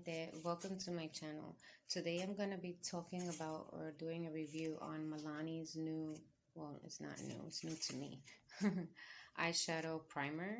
gente, welcome to my channel. Today I'm going to be talking about or doing a review on Milani's new, well, it's not new, it's new to me, eyeshadow primer.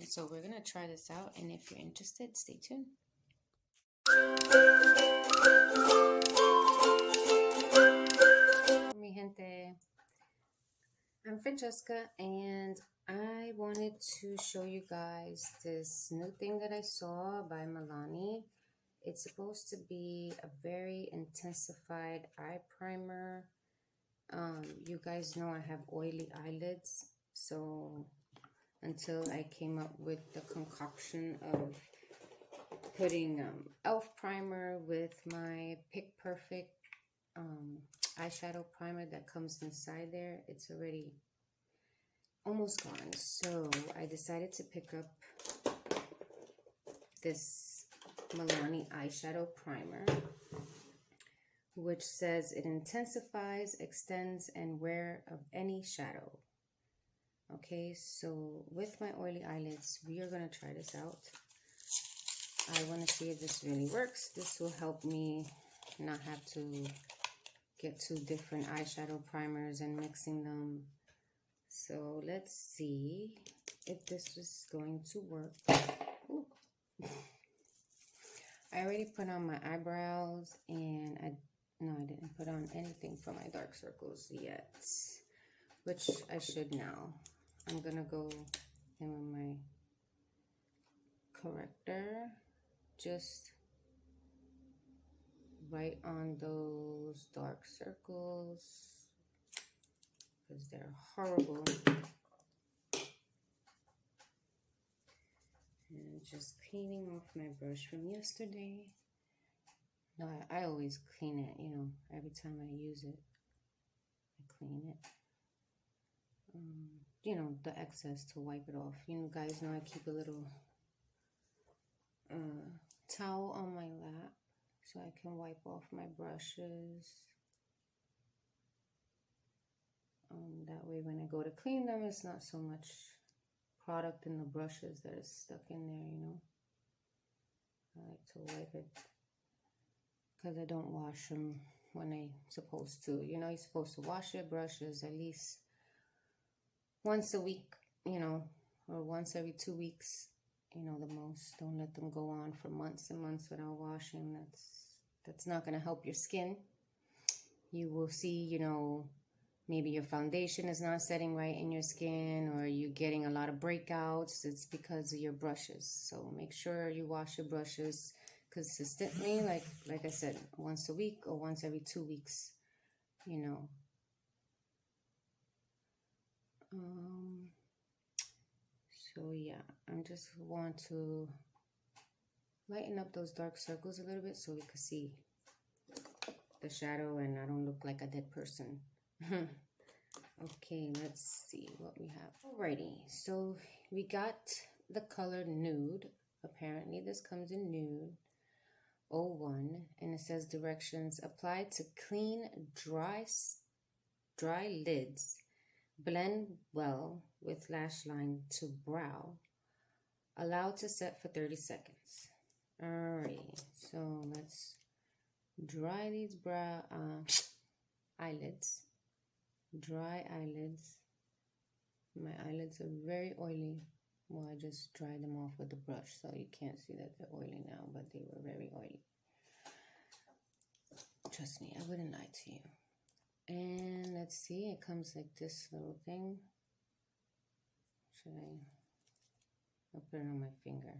So we're going to try this out, and if you're interested, stay tuned. Mi gente, I'm Francesca, and I wanted to show you guys this new thing that I saw by Milani. It's supposed to be a very intensified eye primer. You guys know I have oily eyelids, so until I came up with the concoction of putting e.l.f. primer with my Pick Perfect eyeshadow primer that comes inside there, it's already almost gone. So I decided to pick up this Milani eyeshadow primer, which says it intensifies, extends, and wear of any shadow. Okay, so with my oily eyelids, we are going to try this out. I want to see if this really works. This will help me not have to get two different eyeshadow primers and mixing them. So let's see if this is going to work. Ooh. I already put on my eyebrows, and I didn't put on anything for my dark circles yet, which I should now. I'm gonna go in with my corrector, just right on those dark circles, because they're horrible. And just cleaning off my brush from yesterday. No, I always clean it, you know, every time I use it, I clean it. You know, the excess to wipe it off. You guys know I keep a little towel on my lap so I can wipe off my brushes. That way when I go to clean them, it's not so much product in the brushes that is stuck in there, you know. I like to wipe it because I don't wash them when I'm supposed to. You know, you're supposed to wash your brushes at least once a week, you know, or once every 2 weeks, you know, the most. Don't let them go on for months and months without washing. That's not going to help your skin. You will see, you know, maybe your foundation is not setting right in your skin, or you're getting a lot of breakouts. It's because of your brushes. So make sure you wash your brushes consistently, like I said, once a week or once every 2 weeks, you know. So yeah, I just want to lighten up those dark circles a little bit so we can see the shadow and I don't look like a dead person. Okay, let's see what we have. Alrighty, so we got the color Nude. Apparently this comes in Nude 01, and it says directions: apply to clean, dry lids. Blend well with lash line to brow. Allow to set for 30 seconds. Alright, so let's dry these eyelids. Dry eyelids. My eyelids are very oily. Well, I just dried them off with the brush, so you can't see that they're oily now, but they were very oily. Trust me, I wouldn't lie to you. And let's see, it comes like this little thing. I'll put it on my finger.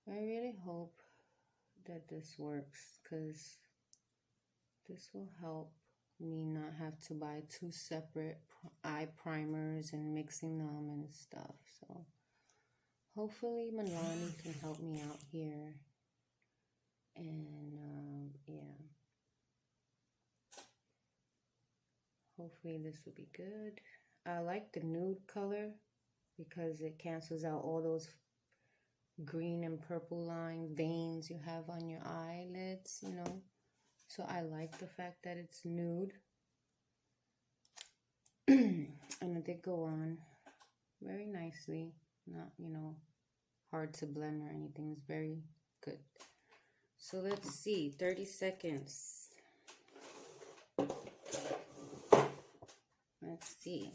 I really hope that this works, because this will help me not have to buy two separate eye primers and mixing them and stuff. So hopefully Milani can help me out here. And yeah, hopefully this will be good. I like the nude color because it cancels out all those green and purple line veins you have on your eyelids, you know. So I like the fact that it's nude. And it did go on very nicely. Not, you know, hard to blend or anything. It's very good. So let's see, 30 seconds. Let's see.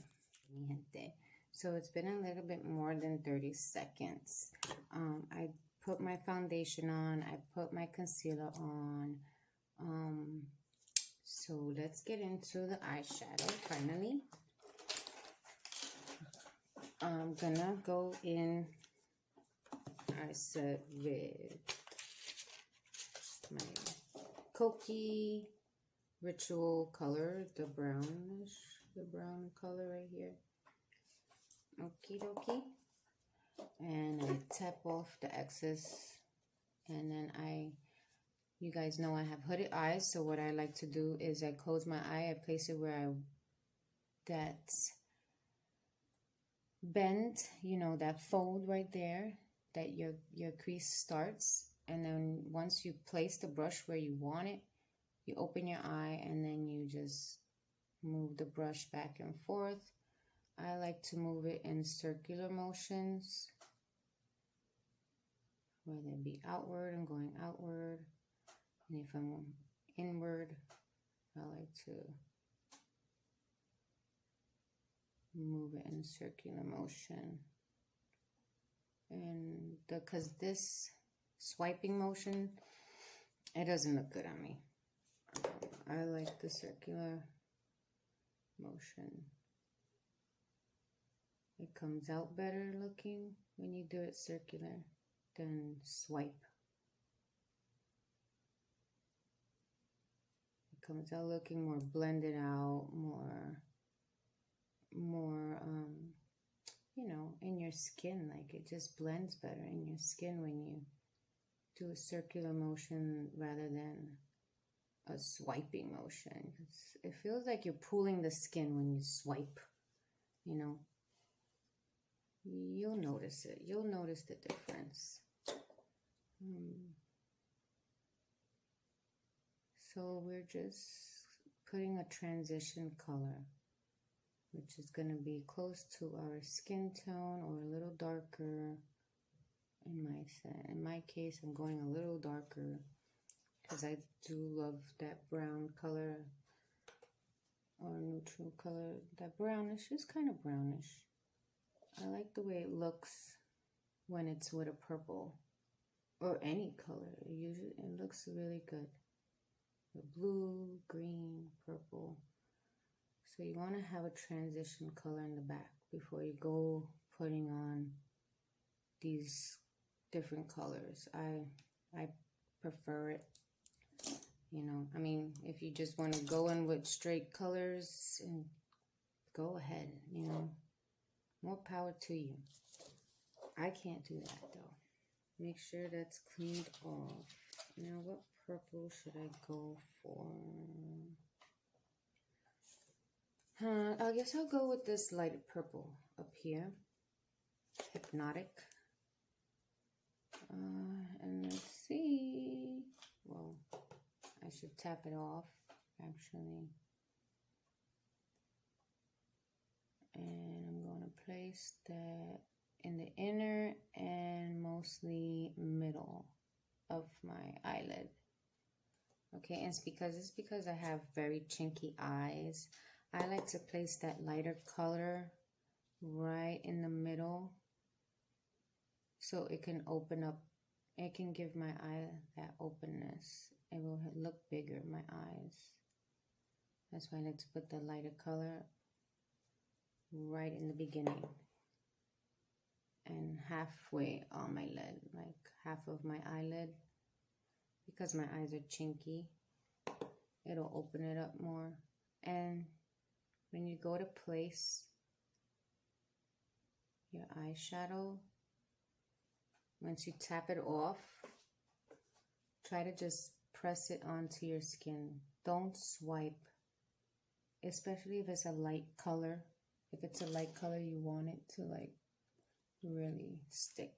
So it's been a little bit more than 30 seconds. I put my foundation on. I put my concealer on. So let's get into the eyeshadow finally. I'm gonna go in, I said, with my KoKie Ritual color, the brownish, the brown color right here. Okie dokie. And I tap off the excess, and then you guys know I have hooded eyes, so what I like to do is I close my eye, I place it where that bend, you know, that fold right there, that your crease starts, and then once you place the brush where you want it, you open your eye and then you just move the brush back and forth. I like to move it in circular motions, whether it be outward, I'm going outward, and if I'm inward, I like to move it in circular motion. And because this swiping motion, it doesn't look good on me. I like the circular motion. It comes out better looking when you do it circular than swipe. It comes out looking more blended out, more you know, in your skin. Like, it just blends better in your skin when you do a circular motion rather than a swiping motion. It feels like you're pulling the skin when you swipe, you know. You'll notice it. You'll notice the difference. So we're just putting a transition color, which is going to be close to our skin tone or a little darker. In my case, I'm going a little darker because I do love that brown color or neutral color. That brownish is kind of brownish. I like the way it looks when it's with a purple or any color. It looks really good. The blue, green, purple. So you want to have a transition color in the back before you go putting on these different colors. I prefer it. You know, I mean, if you just want to go in with straight colors, and go ahead, you know. More power to you. I can't do that though. Make sure that's cleaned off. Now, what purple should I go for? I guess I'll go with this light purple up here. Hypnotic. And let's see. Well, I should tap it off, actually. And I'm going to place that in the inner and mostly middle of my eyelid. Okay, and it's because I have very chinky eyes. I like to place that lighter color right in the middle so it can open up. It can give my eye that openness. It will look bigger, my eyes. That's why I like to put the lighter color right in the beginning and halfway on my lid, like half of my eyelid, because my eyes are chinky. It'll open it up more. And when you go to place your eyeshadow, once you tap it off, try to just press it onto your skin. Don't swipe, especially if it's a light color. If it's a light color, you want it to like really stick.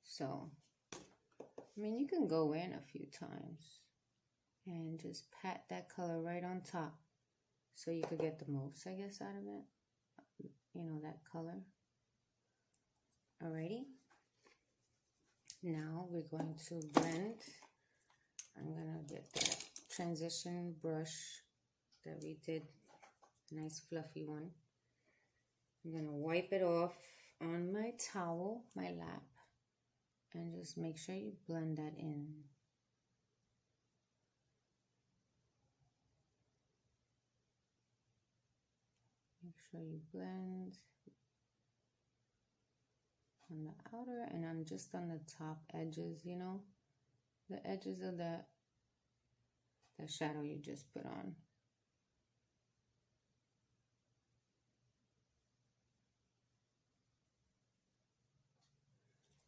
So, I mean, you can go in a few times and just pat that color right on top so you could get the most, I guess, out of it. You know, that color. Alrighty. Now we're going to blend. I'm gonna get that transition brush that we did, nice fluffy one. I'm gonna wipe it off on my towel, my lap, and just make sure you blend that in. Make sure you blend on the outer and on just on the top edges, you know, the edges of that shadow you just put on.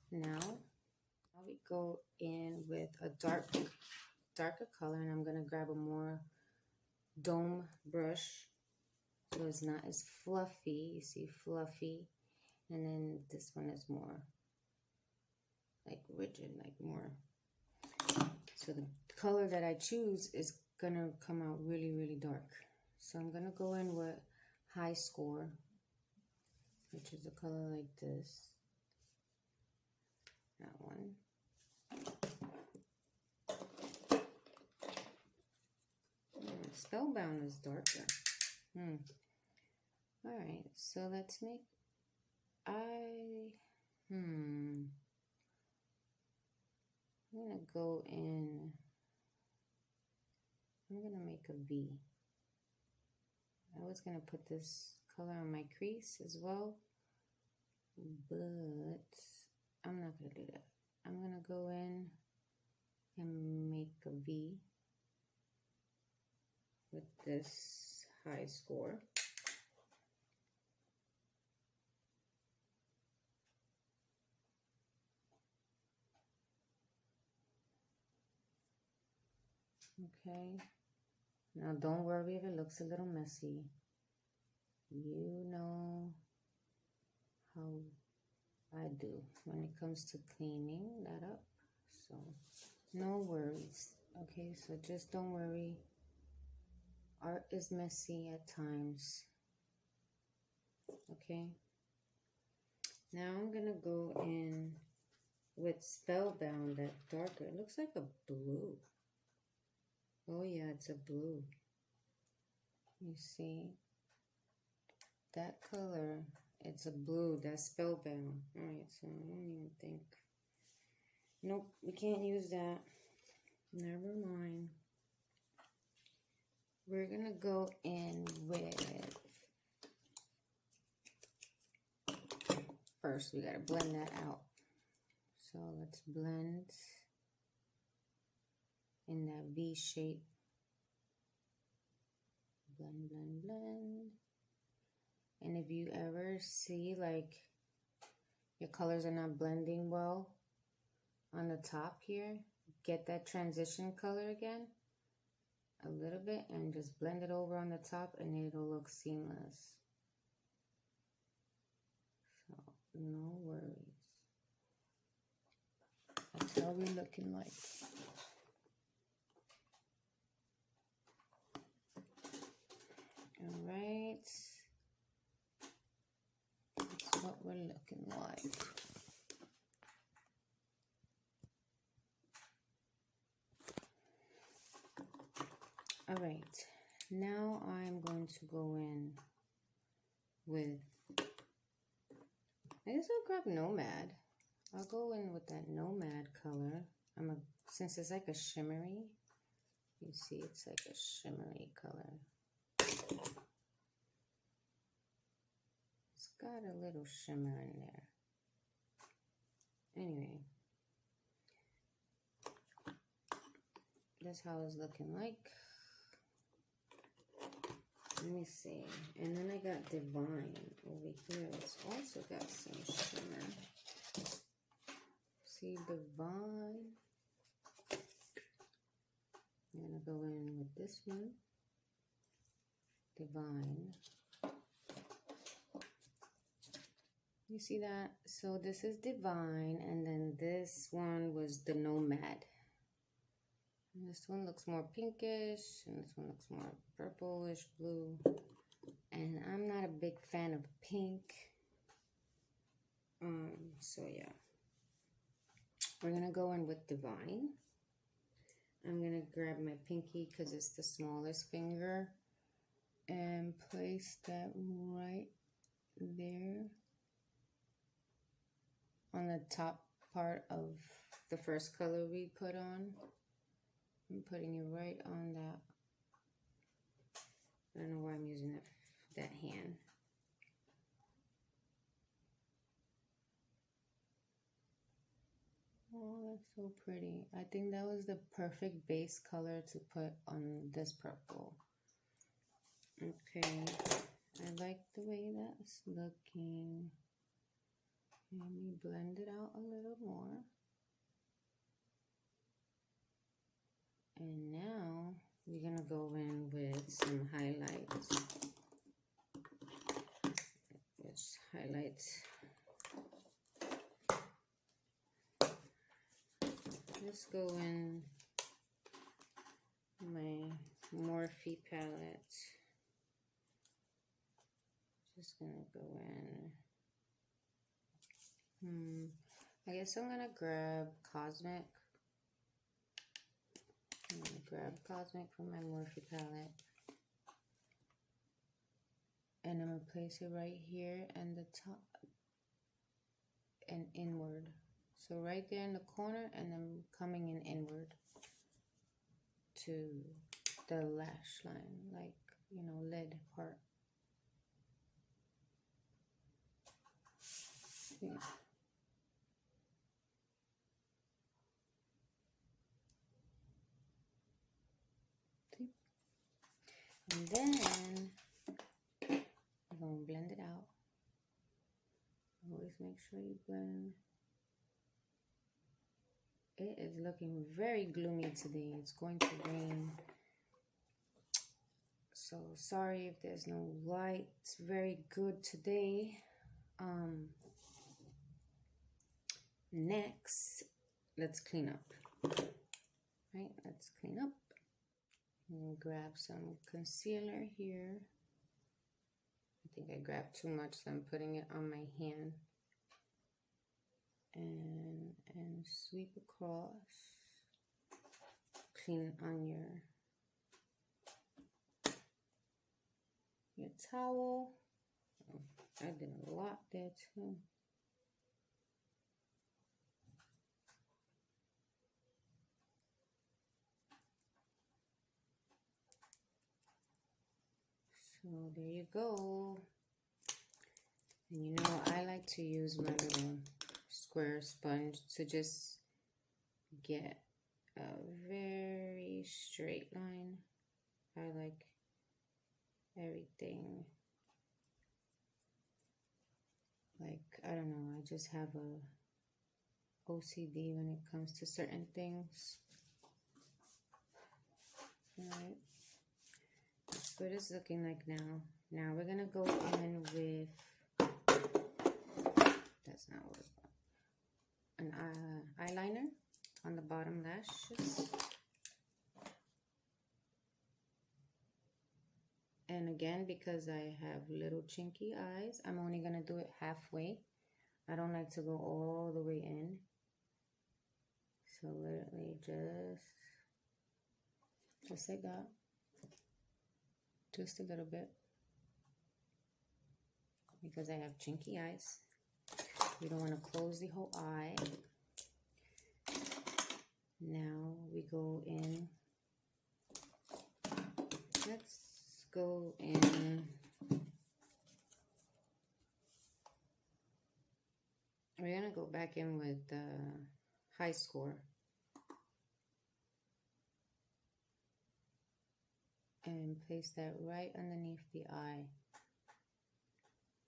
Now we go in with a darker color, and I'm gonna grab a more dome brush so it's not as fluffy. You see, fluffy, and then this one is more like rigid, like more. So the color that I choose is gonna come out really, really dark. So I'm gonna go in with High Score, which is a color like this. That one. Spellbound is darker. Alright, so let's make I'm gonna go in. I'm gonna make a V. I was gonna put this color on my crease as well, but I'm not gonna do that. I'm gonna go in and make a V with this High Score. Okay, now don't worry if it looks a little messy. You know how I do when it comes to cleaning that up, so no worries. Okay, so just don't worry. Art is messy at times. Okay, now I'm gonna go in with Spellbound, that darker. It looks like a blue. Oh yeah, it's a blue. You see that color? It's a blue. That's Spellbound. Alright, so I don't even think. Nope, we can't use that. Never mind. We're gonna go in with, first we gotta blend that out. So let's blend in that V shape. Blend, blend, blend. And if you ever see like your colors are not blending well on the top here, get that transition color again a little bit and just blend it over on the top, and it'll look seamless. So no worries. That's how we're looking like. All right, that's what we're looking like. All right, now I'm going to go in with, I guess I'll grab Nomad. I'll go in with that Nomad color. Since it's like a shimmery, you see it's like a shimmery color. It's got a little shimmer in there. Anyway, that's how it's looking like. Let me see. And then I got Divine over here. It's also got some shimmer. See, Divine. I'm going to go in with this one. Divine. You see that? So this is Divine, and then this one was the Nomad. And this one looks more pinkish, and this one looks more purplish blue. And I'm not a big fan of pink. So yeah, we're gonna go in with Divine. I'm gonna grab my pinky because it's the smallest finger and place that right there on the top part of the first color we put on. I'm putting it right on that. I don't know why I'm using that hand. Oh, that's so pretty. I think that was the perfect base color to put on this purple. Okay, I like the way that's looking. Let me blend it out a little more. And now we're gonna go in with some highlights. Which highlights? Let's go in my Morphe palette. Just gonna go in. I guess I'm gonna grab Cosmic. I'm gonna grab Cosmic from my Morphe palette. And I'm gonna place it right here and the top and inward. So right there in the corner, and then coming in inward to the lash line, like, you know, lid part. Yeah. And then I'm going to blend it out. Always make sure you blend. It is looking very gloomy today. It's going to rain. So sorry if there's no light. It's very good today. Next, let's clean up. Right, let's clean up. I'm gonna grab some concealer here. I think I grabbed too much, so I'm putting it on my hand. And sweep across. Clean on your towel. Oh, I did a lot there too. So there you go. And you know, I like to use my little square sponge to just get a very straight line. I like everything. Like, I don't know, I just have a OCD when it comes to certain things. Alright. That's what it's looking like now. Now we're gonna go in with, that's not what, an eyeliner on the bottom lashes. And again, because I have little chinky eyes, I'm only gonna do it halfway. I don't like to go all the way in. So literally just like that. Just a little bit. Because I have chinky eyes. You don't want to close the whole eye. Now we go in. Let's go in. We're going to go back in with High Score. And place that right underneath the eye.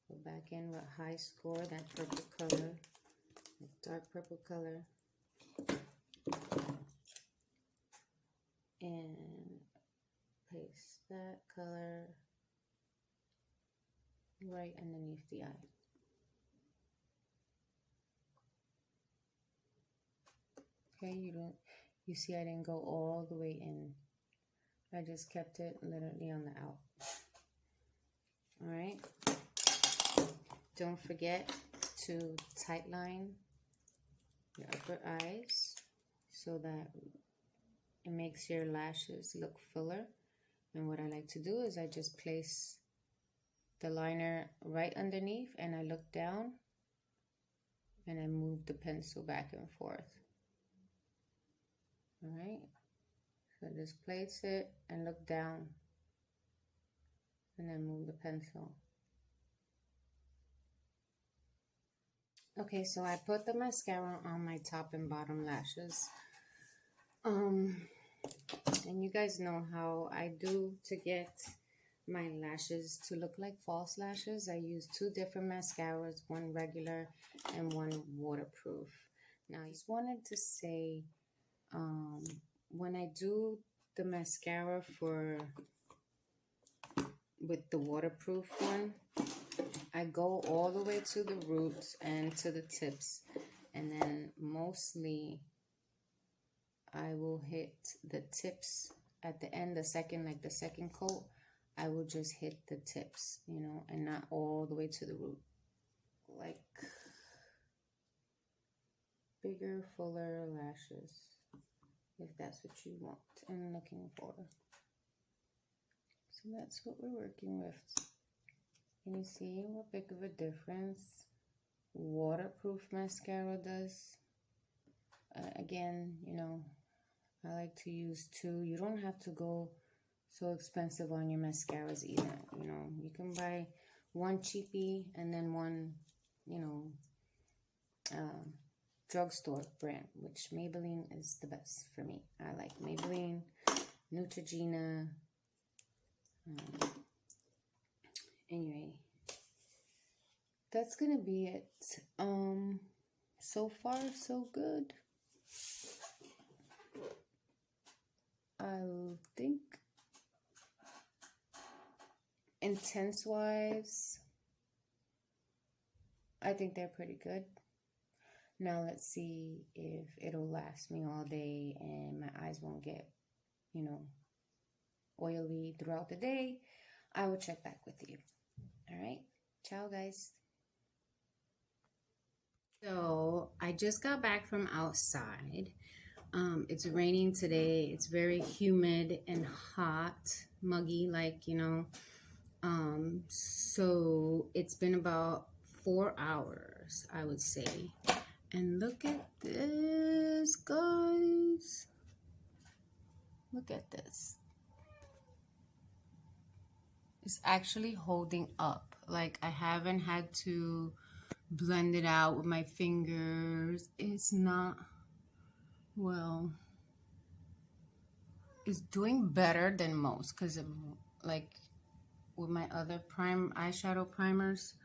Go back in with High Score, that purple color, that dark purple color. And place that color right underneath the eye. Okay, you see I didn't go all the way in. I just kept it literally on the out. Alright. Don't forget to tightline your upper eyes so that it makes your lashes look fuller. And what I like to do is I just place the liner right underneath and I look down and I move the pencil back and forth. All right, so just place it and look down and then move the pencil. Okay, so I put the mascara on my top and bottom lashes. And you guys know how I do to get my lashes to look like false lashes. I use 2 different mascaras, one regular and one waterproof. Now, I just wanted to say, when I do the mascara with the waterproof one, I go all the way to the roots and to the tips, and then mostly I will hit the tips at the end, the second coat. I will just hit the tips, you know, and not all the way to the root. Like bigger, fuller lashes, if that's what you want and looking for. So that's what we're working with. Can you see what big of a difference waterproof mascara does? Again, you know, I like to use 2. You don't have to go so expensive on your mascaras either. You know, you can buy one cheapie and then one, you know, drugstore brand, which Maybelline is the best for me. I like Maybelline, Neutrogena. Anyway, that's gonna be it. So far so good. I think intense wise, I think they're pretty good. Now let's see if it'll last me all day and my eyes won't get, you know, oily throughout the day. I will check back with you. All right, ciao guys. So I just got back from outside. It's raining today. It's very humid and hot, muggy, like, you know. So it's been about 4 hours, I would say. And look at this, guys. Look at this. It's actually holding up. Like, I haven't had to blend it out with my fingers. It's not, well, it's doing better than most, because like with my other eyeshadow primers,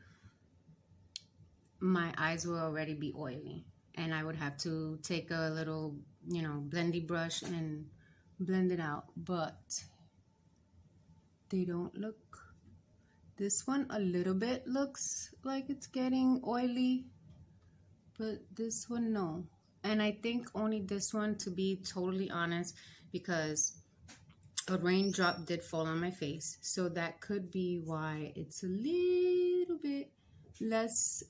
my eyes will already be oily and I would have to take a little, you know, blendy brush and blend it out, but they don't look. This one a little bit looks like it's getting oily, but this one no. And I think only this one, to be totally honest, because a raindrop did fall on my face, so that could be why it's a little bit less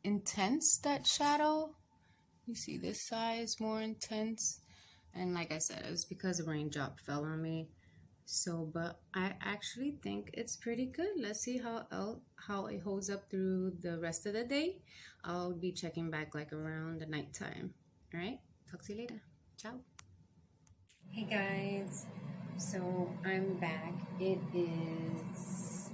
intense, that shadow. You see this side is more intense, and like I said, it was because a raindrop fell on me. So, but I actually think it's pretty good. Let's see how it holds up through the rest of the day. I'll be checking back like around the nighttime. All right, talk to you later. Ciao. Hey guys, so I'm back. It is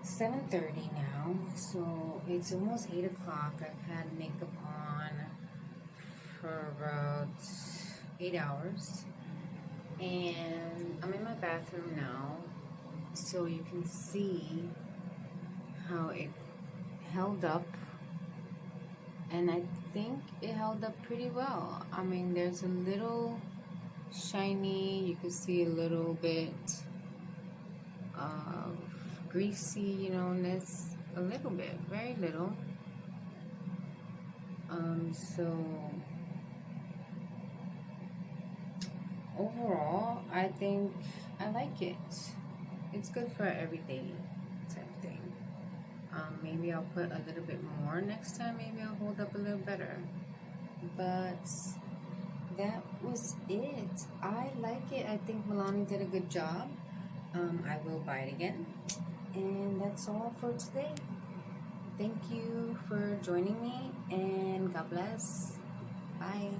7:30 now, so it's almost 8 o'clock. I've had makeup on for about 8 hours. And I'm in my bathroom now, so you can see how it held up, and I think it held up pretty well. I mean, there's a little shiny, you can see a little bit of greasy, you know, ness, a little bit, very little. So overall, I think I like it. It's good for everyday type thing. Maybe I'll put a little bit more next time. Maybe I'll hold up a little better. But that was it. I like it. I think Milani did a good job. I will buy it again. And that's all for today. Thank you for joining me, and God bless. Bye.